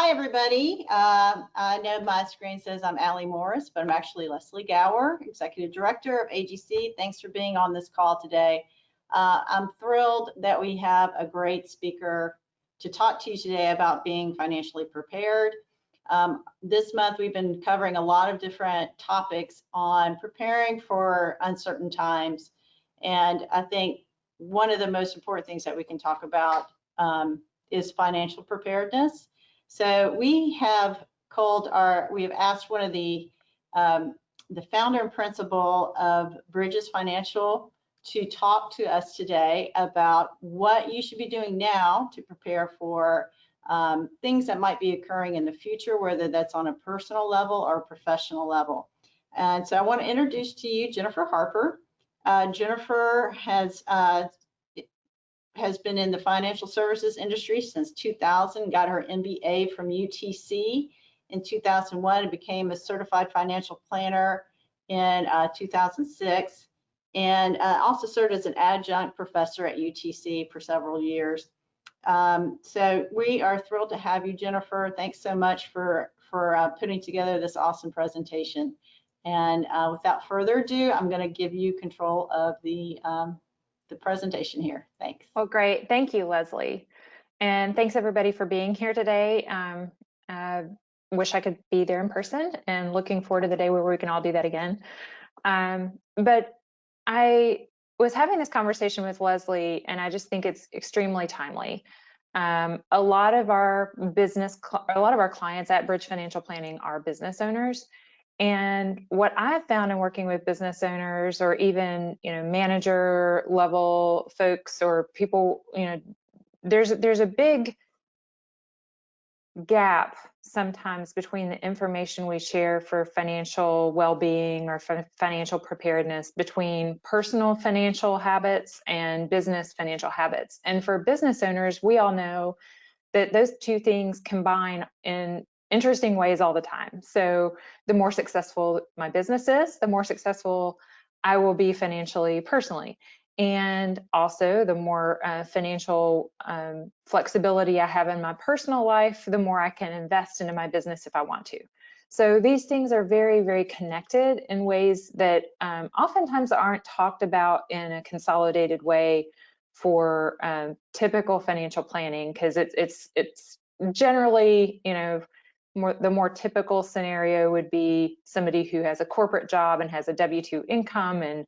Hi, everybody. I know my screen says I'm Allie Morris, but I'm actually Leslie Gower, Executive Director of AGC. Thanks for being on this call today. I'm thrilled that we have a great speaker to talk to you today about being financially prepared. This month, we've been covering a lot of different topics on preparing for uncertain times. And I think one of the most important things that we can talk about is financial preparedness. So we have asked one of the founder and principal of Bridges Financial to talk to us today about what you should be doing now to prepare for things that might be occurring in the future, whether that's on a personal level or a professional level. And so I want to introduce to you Jennifer Harper. Jennifer has been in the financial services industry since 2000, got her MBA from UTC in 2001, and became a certified financial planner in 2006, and also served as an adjunct professor at UTC for several years. So we are thrilled to have you, Jennifer. Thanks so much for putting together this awesome presentation. And without further ado, I'm going to give you control of the presentation here. Thanks. Well, great. Thank you, Leslie. And thanks everybody for being here today. Wish I could be there in person, and looking forward to the day where we can all do that again. But I was having this conversation with Leslie, and I just think it's extremely timely. A lot of our clients at Bridge Financial Planning are business owners. And what I've found in working with business owners, or even manager level folks or people, there's a big gap sometimes between the information we share for financial well-being or financial preparedness between personal financial habits and business financial habits. And for business owners, we all know that those two things combine in interesting ways all the time. So the more successful my business is, the more successful I will be financially, personally. And also the more financial flexibility I have in my personal life, the more I can invest into my business if I want to. So these things are very, very connected in ways that oftentimes aren't talked about in a consolidated way for typical financial planning, because it's generally, the more typical scenario would be somebody who has a corporate job and has a W-2 income, and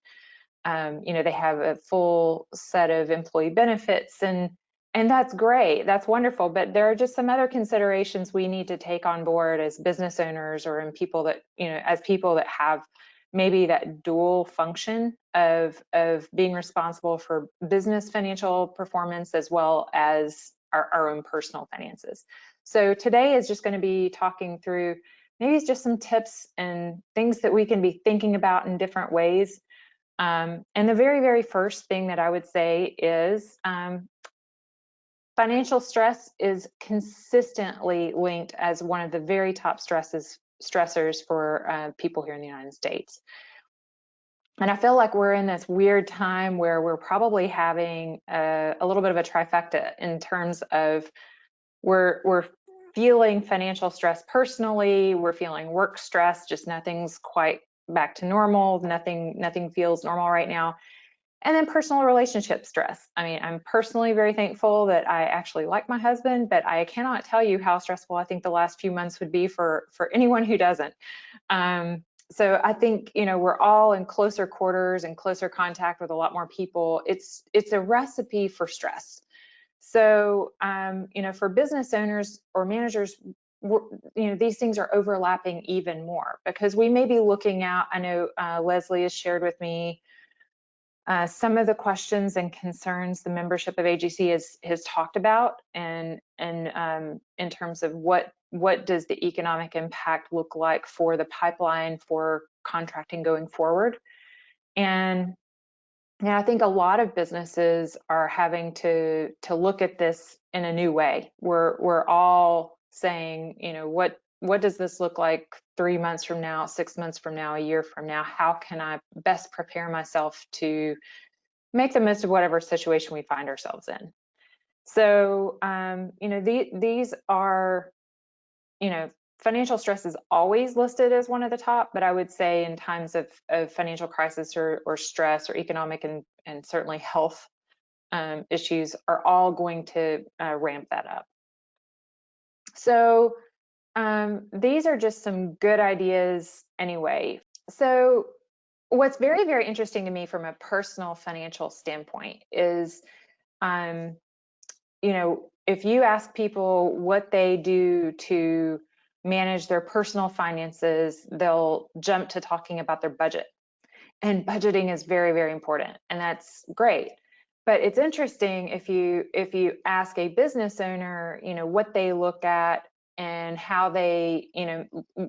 they have a full set of employee benefits, and that's great, that's wonderful. But there are just some other considerations we need to take on board as business owners, or in people that, as people that have maybe that dual function of being responsible for business financial performance as well as our own personal finances. So today is just going to be talking through maybe it's just some tips and things that we can be thinking about in different ways. And the very, very first thing that I would say is financial stress is consistently linked as one of the very top stressors for people here in the United States. And I feel like we're in this weird time where we're probably having a little bit of a trifecta in terms of we're feeling financial stress personally, we're feeling work stress, just nothing's quite back to normal, nothing feels normal right now. And then personal relationship stress. I mean, I'm personally very thankful that I actually like my husband, but I cannot tell you how stressful I think the last few months would be for anyone who doesn't. So I think, we're all in closer quarters and closer contact with a lot more people. It's a recipe for stress. So, for business owners or managers, these things are overlapping even more, because we may be looking at, I know Leslie has shared with me some of the questions and concerns the membership of AGC has talked about, and in terms of what does the economic impact look like for the pipeline for contracting going forward. And I think a lot of businesses are having to look at this in a new way. We're all saying, what does this look like 3 months from now, 6 months from now, a year from now? How can I best prepare myself to make the most of whatever situation we find ourselves in? So, these are financial stress is always listed as one of the top, but I would say in times of financial crisis or stress or economic and certainly health issues are all going to ramp that up. So these are just some good ideas anyway. So what's very, very interesting to me from a personal financial standpoint is, if you ask people what they do to manage their personal finances, they'll jump to talking about their budget. And budgeting is very, very important, and that's great. But it's interesting if you ask a business owner, what they look at and how they,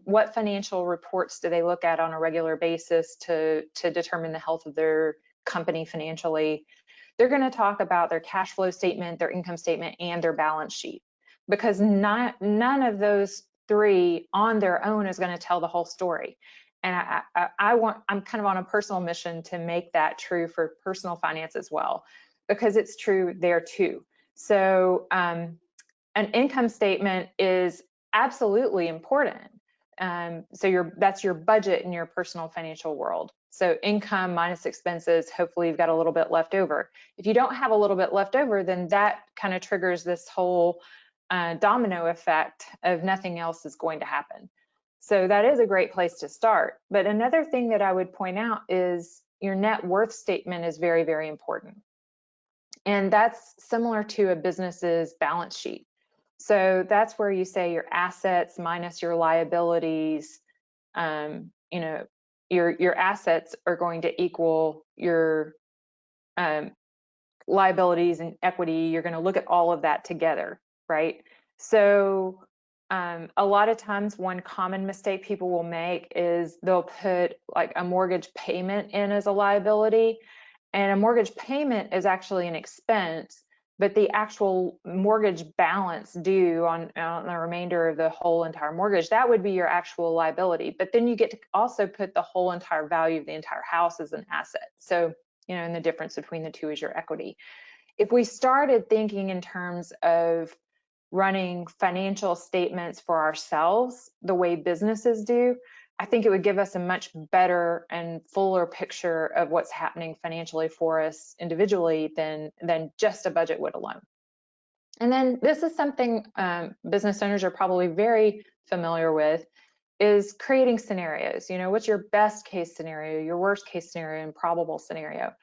what financial reports do they look at on a regular basis to determine the health of their company financially. They're going to talk about their cash flow statement, their income statement, and their balance sheet, because none of those three on their own is going to tell the whole story. And I'm kind of on a personal mission to make that true for personal finance as well, because it's true there too. So an income statement is absolutely important. So that's your budget in your personal financial world. So income minus expenses, hopefully you've got a little bit left over. If you don't have a little bit left over, then that kind of triggers this whole domino effect of nothing else is going to happen. So that is a great place to start. But another thing that I would point out is your net worth statement is very, very important. And that's similar to a business's balance sheet. So that's where you say your assets minus your liabilities. Your assets are going to equal your liabilities and equity. You're going to look at all of that together, right? So a lot of times one common mistake people will make is they'll put like a mortgage payment in as a liability, and a mortgage payment is actually an expense, but the actual mortgage balance due on the remainder of the whole entire mortgage, that would be your actual liability. But then you get to also put the whole entire value of the entire house as an asset. So, and the difference between the two is your equity. If we started thinking in terms of running financial statements for ourselves the way businesses do, I think it would give us a much better and fuller picture of what's happening financially for us individually than just a budget would alone. And then this is something business owners are probably very familiar with, is creating scenarios. What's your best case scenario, your worst case scenario, and probable scenario?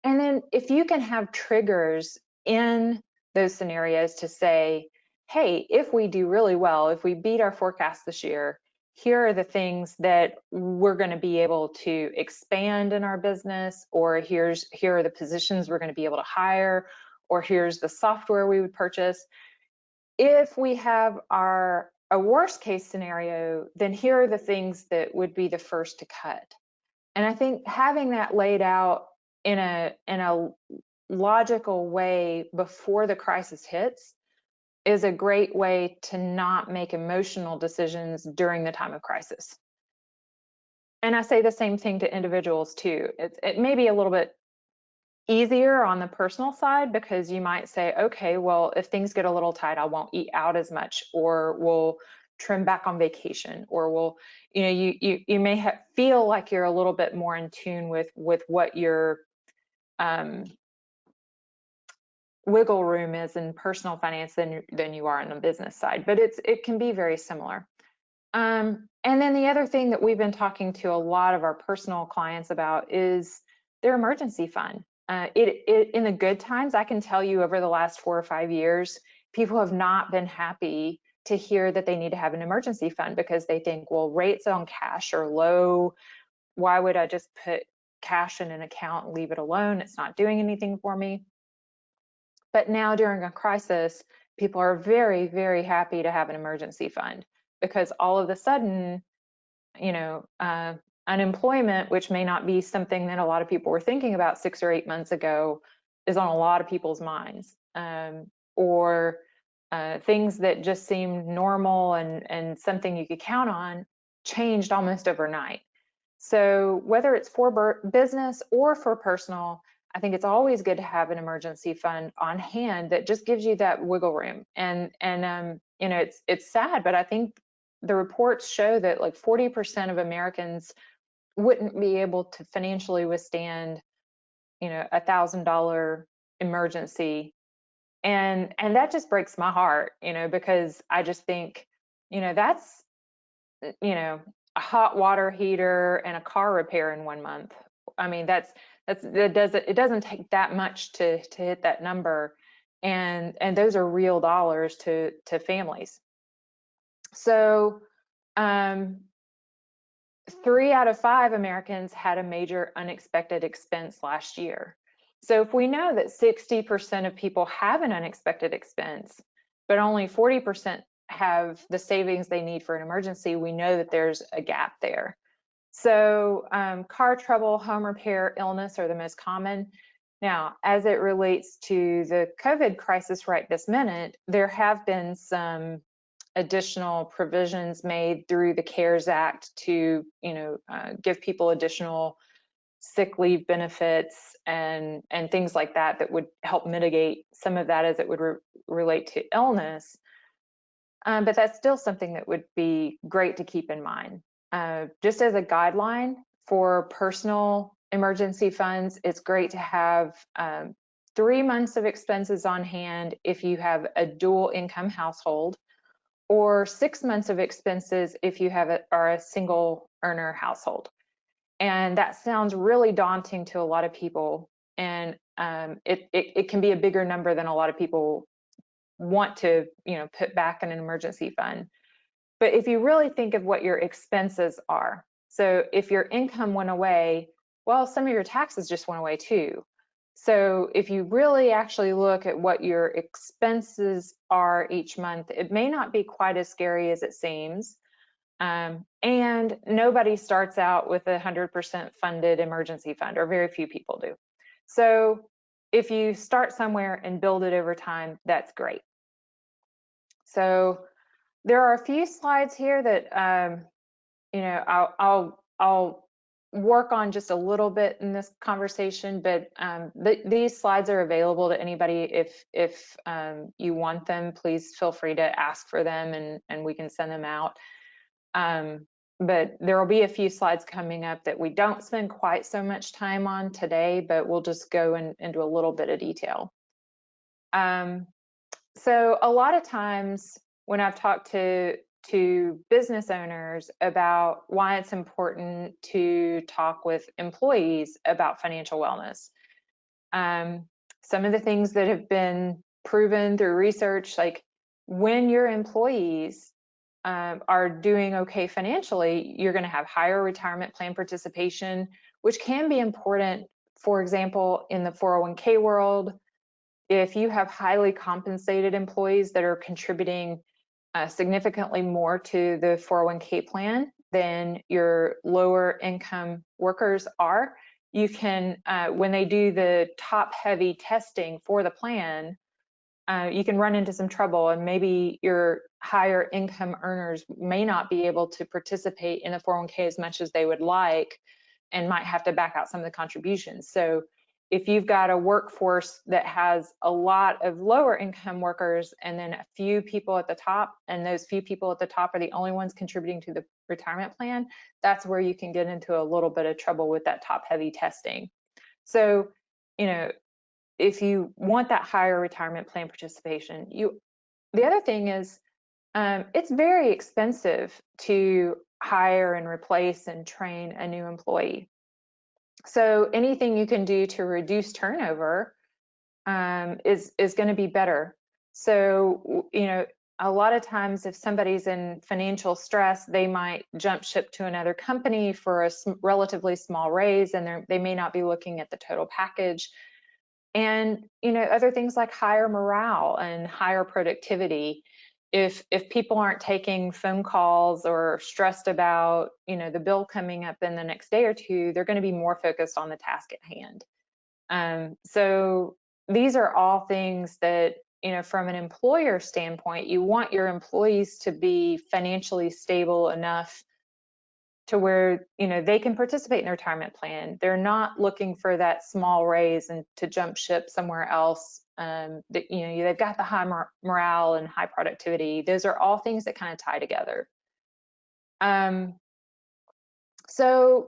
And then if you can have triggers in those scenarios to say, hey, if we do really well, if we beat our forecast this year, here are the things that we're going to be able to expand in our business, or here are the positions we're going to be able to hire, or here's the software we would purchase. If we have a worst case scenario, then here are the things that would be the first to cut. And I think having that laid out in a logical way before the crisis hits is a great way to not make emotional decisions during the time of crisis. And I say the same thing to individuals too. It may be a little bit easier on the personal side, because you might say, okay, well, if things get a little tight, I won't eat out as much, or we'll trim back on vacation, or we'll, you may feel like you're a little bit more in tune with what your wiggle room is in personal finance than you are on the business side, but it can be very similar. And then the other thing that we've been talking to a lot of our personal clients about is their emergency fund. In the good times, I can tell you over the last 4 or 5 years, people have not been happy to hear that they need to have an emergency fund, because they think, well, rates on cash are low. Why would I just put cash in an account and leave it alone? It's not doing anything for me. But now during a crisis, people are very, very happy to have an emergency fund, because all of a sudden, unemployment, which may not be something that a lot of people were thinking about 6 or 8 months ago, is on a lot of people's minds, or things that just seemed normal and something you could count on changed almost overnight. So whether it's for business or for personal, I think it's always good to have an emergency fund on hand that just gives you that wiggle room. And it's sad, but I think the reports show that like 40% of Americans wouldn't be able to financially withstand, $1,000 emergency. And that just breaks my heart, because I just think, that's, a hot water heater and a car repair in 1 month. I mean, it doesn't take that much to hit that number. And those are real dollars to families. So, 3 out of 5 Americans had a major unexpected expense last year. So if we know that 60% of people have an unexpected expense, but only 40% have the savings they need for an emergency, we know that there's a gap there. So car trouble, home repair, illness are the most common. Now, as it relates to the COVID crisis right this minute, there have been some additional provisions made through the CARES Act to, give people additional sick leave benefits and things like that that would help mitigate some of that as it would relate to illness. But that's still something that would be great to keep in mind. Just as a guideline for personal emergency funds, it's great to have 3 months of expenses on hand if you have a dual income household, or 6 months of expenses if you are a single earner household. And that sounds really daunting to a lot of people, and it can be a bigger number than a lot of people want to put back in an emergency fund. But if you really think of what your expenses are, so if your income went away, well, some of your taxes just went away too. So if you really actually look at what your expenses are each month, it may not be quite as scary as it seems. And nobody starts out with a 100% funded emergency fund, or very few people do. So if you start somewhere and build it over time, that's great. So there are a few slides here that I'll work on just a little bit in this conversation, but these slides are available to anybody. If you want them, please feel free to ask for them, and we can send them out. But there will be a few slides coming up that we don't spend quite so much time on today, but we'll just go into a little bit of detail. So a lot of times when I've talked to business owners about why it's important to talk with employees about financial wellness, some of the things that have been proven through research, like when your employees are doing okay financially, you're going to have higher retirement plan participation, which can be important, for example, in the 401k world. If you have highly compensated employees that are contributing significantly more to the 401k plan than your lower income workers are, you can, when they do the top heavy testing for the plan, you can run into some trouble, and maybe your higher income earners may not be able to participate in the 401k as much as they would like, and might have to back out some of the contributions. So if you've got a workforce that has a lot of lower income workers and then a few people at the top, and those few people at the top are the only ones contributing to the retirement plan, that's where you can get into a little bit of trouble with that top heavy testing. So, if you want that higher retirement plan participation, the other thing is it's very expensive to hire and replace and train a new employee. So anything you can do to reduce turnover is going to be better. So, a lot of times if somebody's in financial stress, they might jump ship to another company for a relatively small raise, and they may not be looking at the total package. And other things like higher morale and higher productivity. If people aren't taking phone calls or stressed about the bill coming up in the next day or two, they're going to be more focused on the task at hand. So these are all things that from an employer standpoint, you want your employees to be financially stable enough to where they can participate in their retirement plan. They're not looking for that small raise and to jump ship somewhere else. That they've got the high morale and high productivity. Those are all things that kind of tie together. So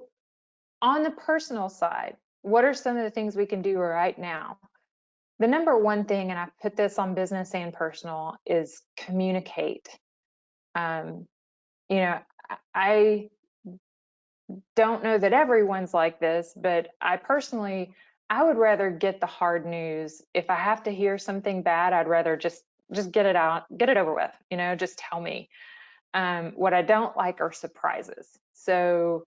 on the personal side, what are some of the things we can do right now? The number one thing, and I put this on business and personal, is communicate. You know, I don't know that everyone's like this, but I personally, I would rather get the hard news. If I have to hear something bad, I'd rather just get it out, get it over with, just tell me. What I don't like are surprises. So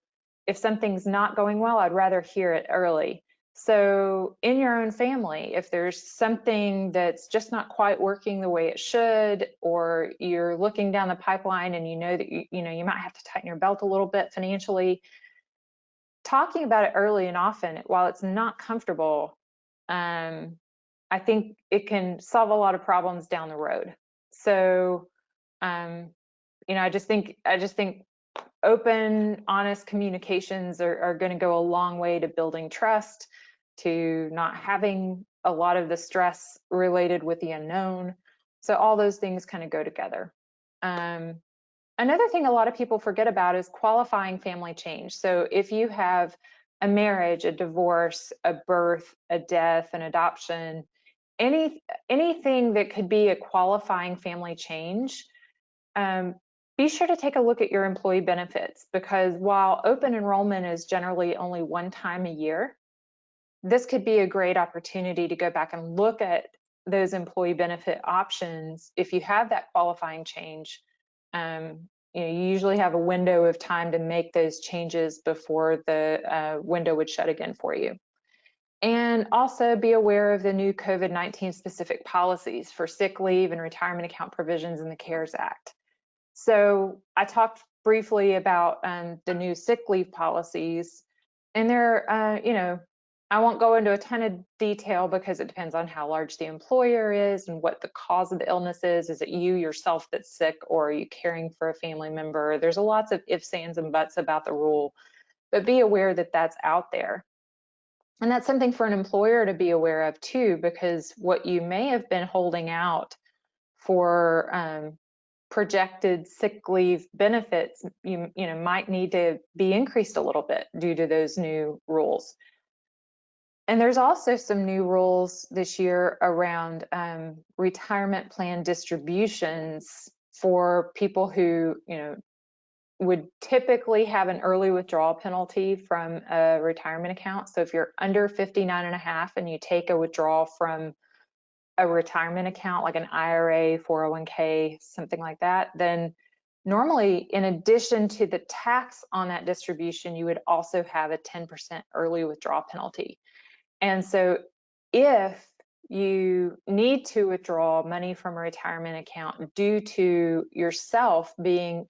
if something's not going well, I'd rather hear it early. So in your own family, if there's something that's just not quite working the way it should, or you're looking down the pipeline and you know that you might have to tighten your belt a little bit financially, talking about it early and often, while it's not comfortable, I think it can solve a lot of problems down the road. So, I just think open, honest communications are going to go a long way to building trust, to not having a lot of the stress related with the unknown. So all those things kind of go together. Another thing a lot of people forget about is qualifying family change. So if you have a marriage, a divorce, a birth, a death, an adoption, anything that could be a qualifying family change, be sure to take a look at your employee benefits, because while open enrollment is generally only one time a year, this could be a great opportunity to go back and look at those employee benefit options. If you have that qualifying change, you usually have a window of time to make those changes before the window would shut again for you. And also be aware of the new COVID-19 specific policies for sick leave and retirement account provisions in the CARES Act. So I talked briefly about the new sick leave policies, and they're, I won't go into a ton of detail because it depends on how large the employer is and what the cause of the illness is. Is it you yourself that's sick, or are you caring for a family member? There's lots of ifs, ands, and buts about the rule, but be aware that that's out there. And that's something for an employer to be aware of too, because what you may have been holding out for projected sick leave benefits, you might need to be increased a little bit due to those new rules. And there's also some new rules this year around retirement plan distributions for people who, would typically have an early withdrawal penalty from a retirement account. So if you're under 59 and a half and you take a withdrawal from a retirement account like an IRA, 401k, something like that, then normally, in addition to the tax on that distribution, you would also have a 10% early withdrawal penalty. And so if you need to withdraw money from a retirement account due to yourself being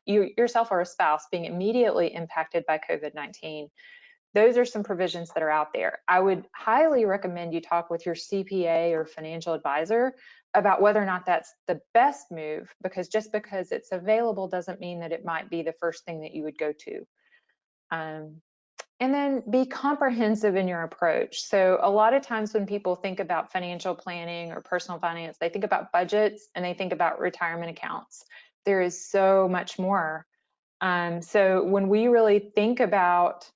yourself or a spouse being immediately impacted by COVID-19, those are some provisions that are out there. I would highly recommend you talk with your CPA or financial advisor about whether or not that's the best move, because just because it's available doesn't mean that it might be the first thing that you would go to. And then be comprehensive in your approach. So a lot of times when people think about financial planning or personal finance, they think about budgets and they think about retirement accounts. There is so much more. So when we really think about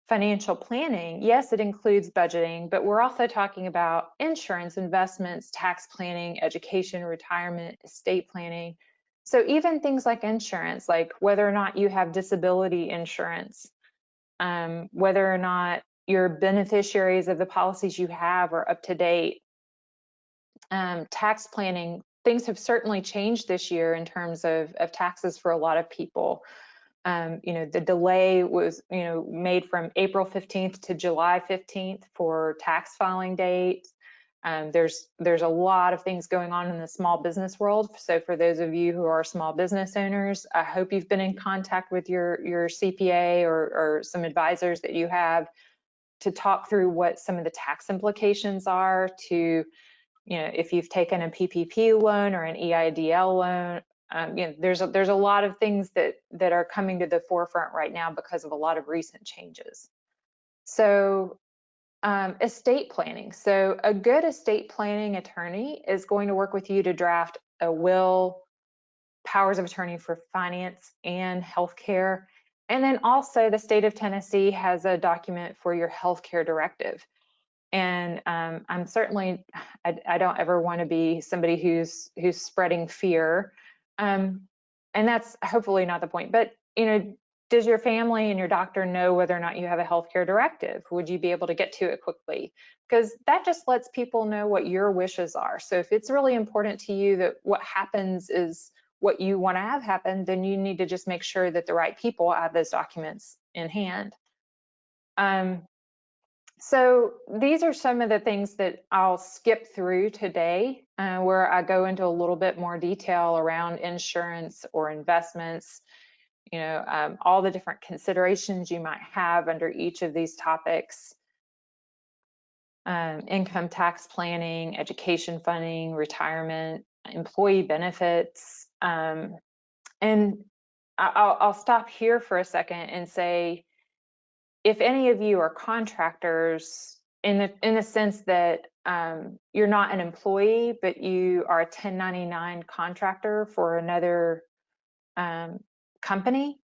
financial planning, yes, it includes budgeting, but we're also talking about insurance, investments, tax planning, education, retirement, estate planning. So even things like insurance, like whether or not you have disability insurance, whether or not your beneficiaries of the policies you have are up to date. Tax planning, things have certainly changed this year in terms of taxes for a lot of people. The delay was, made from April 15th to July 15th for tax filing dates. There's a lot of things going on in the small business world. So for those of you who are small business owners, I hope you've been in contact with your CPA or some advisors that you have to talk through what some of the tax implications are to, if you've taken a PPP loan or an EIDL loan. There's a lot of things that are coming to the forefront right now because of a lot of recent changes. So estate planning. So a good estate planning attorney is going to work with you to draft a will, powers of attorney for finance and healthcare. And then also the state of Tennessee has a document for your healthcare directive. And I'm certainly, I don't ever want to be somebody who's spreading fear. And that's hopefully not the point. But, does your family and your doctor know whether or not you have a healthcare directive? Would you be able to get to it quickly? Because that just lets people know what your wishes are. So if it's really important to you that what happens is what you want to have happen, then you need to just make sure that the right people have those documents in hand. So these are some of the things that I'll skip through today, where I go into a little bit more detail around insurance or investments, all the different considerations you might have under each of these topics. Income tax planning, education funding, retirement, employee benefits. And I'll stop here for a second and say, if any of you are contractors, in the sense that you're not an employee, but you are a 1099 contractor for another company,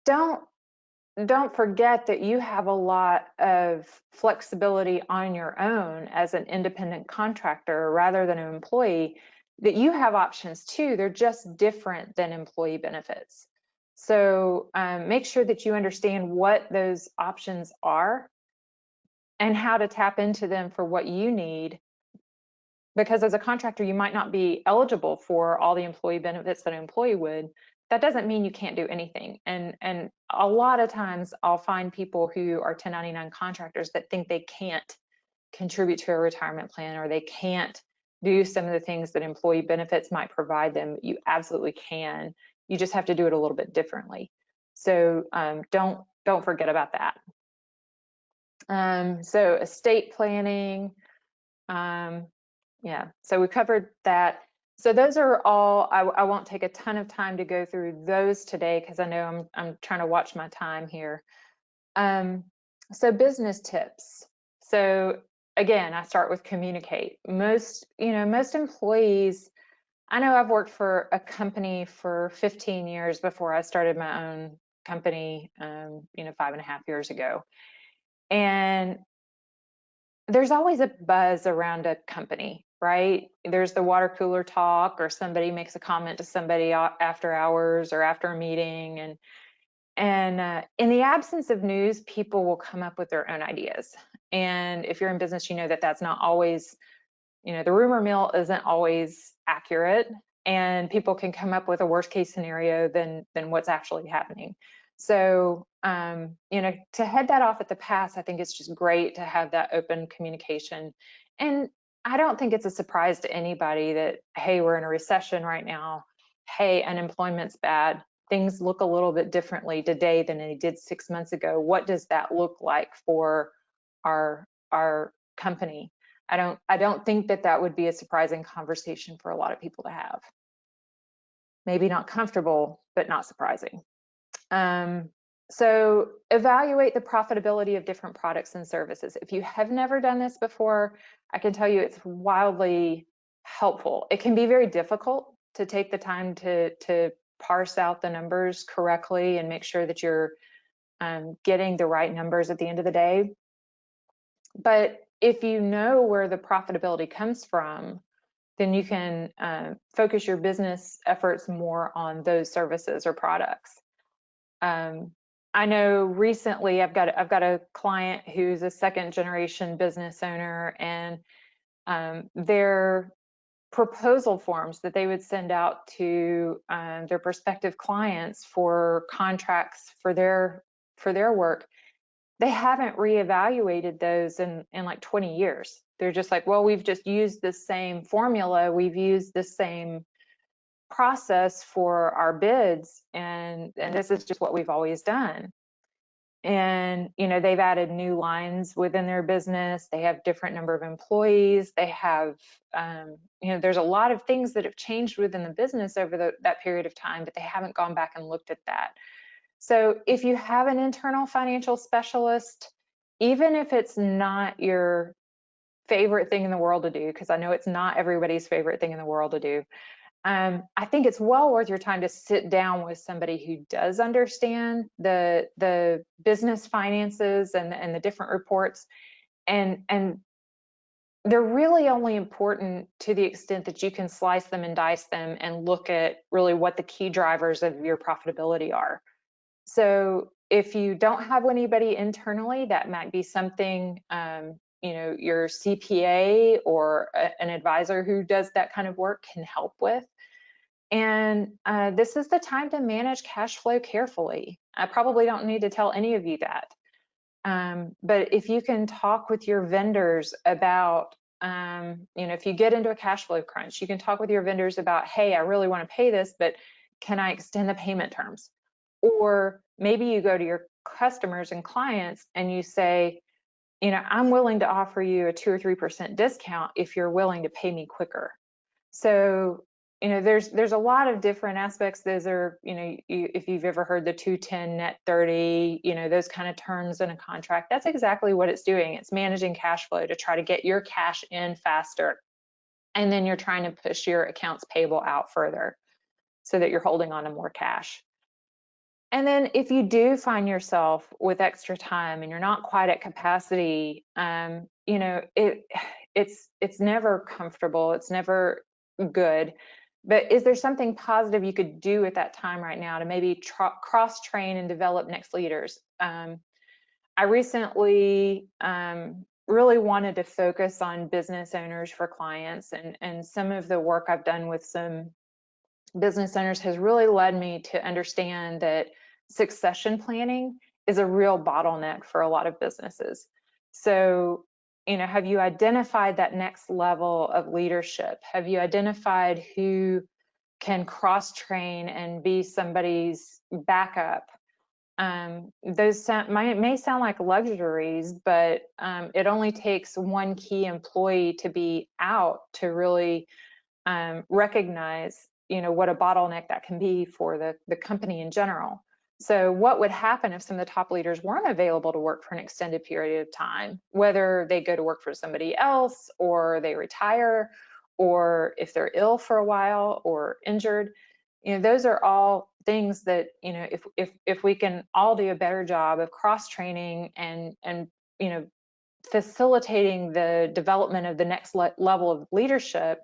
don't forget that you have a lot of flexibility on your own as an independent contractor rather than an employee, that you have options too. They're just different than employee benefits. So make sure that you understand what those options are and how to tap into them for what you need. Because as a contractor, you might not be eligible for all the employee benefits that an employee would. That doesn't mean you can't do anything. And a lot of times I'll find people who are 1099 contractors that think they can't contribute to a retirement plan, or they can't do some of the things that employee benefits might provide them. You absolutely can. You just have to do it a little bit differently. So don't forget about that. So estate planning, yeah, so we covered that. So those are all, I won't take a ton of time to go through those today because I know I'm trying to watch my time here. So business tips. So again, I start with communicate. Most employees, I know I've worked for a company for 15 years before I started my own company, 5.5 years ago. And there's always a buzz around a company, right? There's the water cooler talk, or somebody makes a comment to somebody after hours or after a meeting. And in the absence of news, people will come up with their own ideas. And if you're in business, you know that that's not always, the rumor mill isn't always accurate, and people can come up with a worst case scenario than what's actually happening. So, to head that off at the pass, I think it's just great to have that open communication. And I don't think it's a surprise to anybody that, hey, we're in a recession right now. Hey, unemployment's bad. Things look a little bit differently today than they did 6 months ago. What does that look like for our company? I don't think that would be a surprising conversation for a lot of people to have. Maybe not comfortable, but not surprising. So evaluate the profitability of different products and services. If you have never done this before, I can tell you it's wildly helpful. It can be very difficult to take the time to parse out the numbers correctly and make sure that you're getting the right numbers at the end of the day. But if you know where the profitability comes from, then you can focus your business efforts more on those services or products. I know recently I've got a client who's a second generation business owner, and their proposal forms that they would send out to their prospective clients for contracts for their work, they haven't reevaluated those in like 20 years. They're just like, well, we've just used the same formula, we've used the same process for our bids, and this is just what we've always done. And they've added new lines within their business, they have different number of employees, they have there's a lot of things that have changed within the business over that period of time, but they haven't gone back and looked at that. So if you have an internal financial specialist, even if it's not your favorite thing in the world to do, because I know it's not everybody's favorite thing in the world to do, I think it's well worth your time to sit down with somebody who does understand the business finances and the different reports, and they're really only important to the extent that you can slice them and dice them and look at really what the key drivers of your profitability are. So if you don't have anybody internally, that might be something, your CPA or an advisor who does that kind of work can help with. And this is the time to manage cash flow carefully. I probably don't need to tell any of you that. But if you can talk with your vendors about, if you get into a cash flow crunch, you can talk with your vendors about, hey, I really want to pay this, but can I extend the payment terms? Or maybe you go to your customers and clients and you say, I'm willing to offer you a 2 or 3% discount if you're willing to pay me quicker. So, there's a lot of different aspects. Those are, if you've ever heard the 210 net 30, those kind of terms in a contract, that's exactly what it's doing. It's managing cash flow to try to get your cash in faster. And then you're trying to push your accounts payable out further so that you're holding on to more cash. And then if you do find yourself with extra time and you're not quite at capacity, it's never comfortable. It's never good. But is there something positive you could do at that time right now to maybe cross-train and develop next leaders? I recently really wanted to focus on business owners for clients, and some of the work I've done with some business owners has really led me to understand that succession planning is a real bottleneck for a lot of businesses. So, have you identified that next level of leadership? Have you identified who can cross-train and be somebody's backup? Those may sound like luxuries, but it only takes one key employee to be out to really recognize, what a bottleneck that can be for the company in general. So what would happen if some of the top leaders weren't available to work for an extended period of time, whether they go to work for somebody else or they retire, or if they're ill for a while or injured? Those are all things that, if we can all do a better job of cross-training and facilitating the development of the next level of leadership,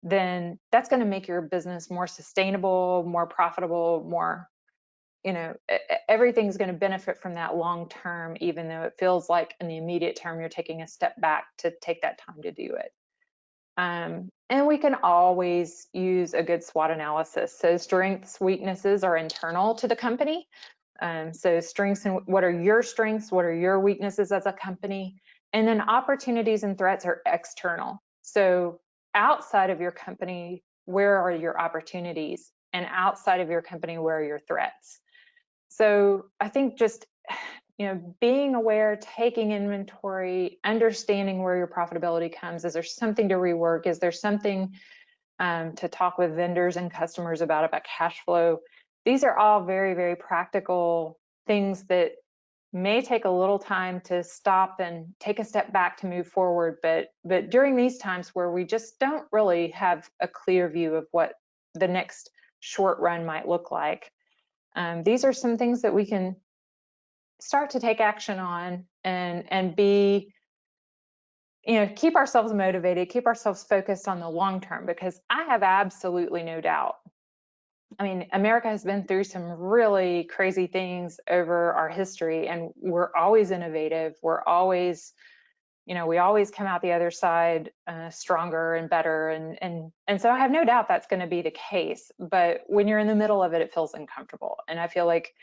then that's going to make your business more sustainable, more profitable, more, everything's going to benefit from that long term, even though it feels like in the immediate term you're taking a step back to take that time to do it. And we can always use a good SWOT analysis. So strengths, weaknesses are internal to the company. So strengths, and what are your strengths? What are your weaknesses as a company? And then opportunities and threats are external. So outside of your company, where are your opportunities? And outside of your company, where are your threats? So I think just, being aware, taking inventory, understanding where your profitability comes. Is there something to rework? Is there something to talk with vendors and customers about cash flow? These are all very, very practical things that may take a little time to stop and take a step back to move forward. But during these times where we just don't really have a clear view of what the next short run might look like, these are some things that we can start to take action on and be, keep ourselves motivated, keep ourselves focused on the long term, because I have absolutely no doubt. I mean, America has been through some really crazy things over our history, and we're always innovative. We're always, we always come out the other side stronger and better. And so I have no doubt that's going to be the case. But when you're in the middle of it, it feels uncomfortable. And I feel like,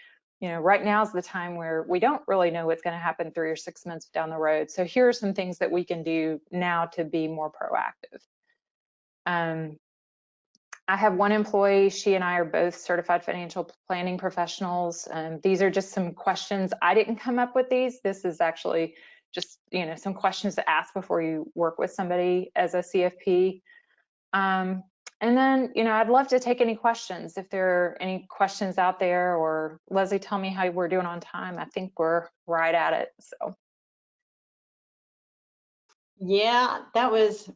right now is the time where we don't really know what's going to happen 3 or 6 months down the road. So here are some things that we can do now to be more proactive. I have one employee. She and I are both certified financial planning professionals. These are just some questions. I didn't come up with these. This is actually just, some questions to ask before you work with somebody as a CFP. And then, I'd love to take any questions. If there are any questions out there, or Leslie, tell me how we're doing on time. I think we're right at it. So. Yeah, that was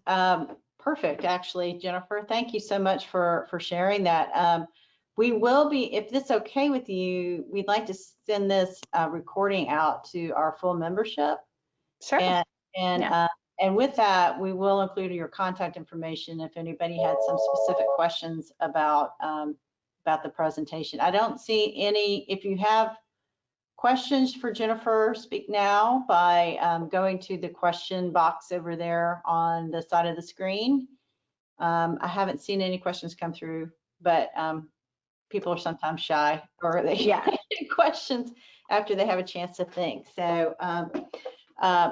perfect, actually, Jennifer. Thank you so much for sharing that. We will be, if it's okay with you, we'd like to send this recording out to our full membership. Sure. And Yeah. and with that, we will include your contact information if anybody had some specific questions about the presentation. I don't see any. If you have questions for Jennifer, speak now by going to the question box over there on the side of the screen. I haven't seen any questions come through, but people are sometimes shy, or they get questions after they have a chance to think. So,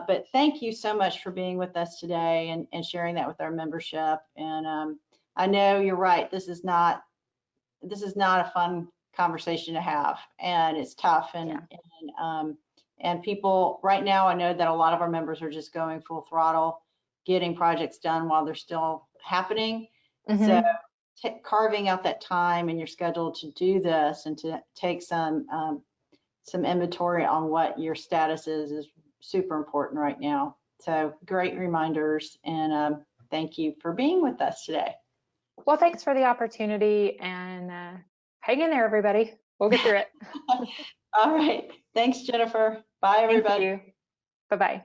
but thank you so much for being with us today and sharing that with our membership. And I know you're right. This is not a fun conversation to have, and it's tough. And people right now, I know that a lot of our members are just going full throttle, getting projects done while they're still happening. So carving out that time in your schedule to do this and to take some inventory on what your status is super important right now. So great reminders, and thank you for being with us today. Well, thanks for the opportunity, and hang in there, everybody. We'll get through it. All right. Thanks, Jennifer. Bye, everybody. Thank you. Bye-bye.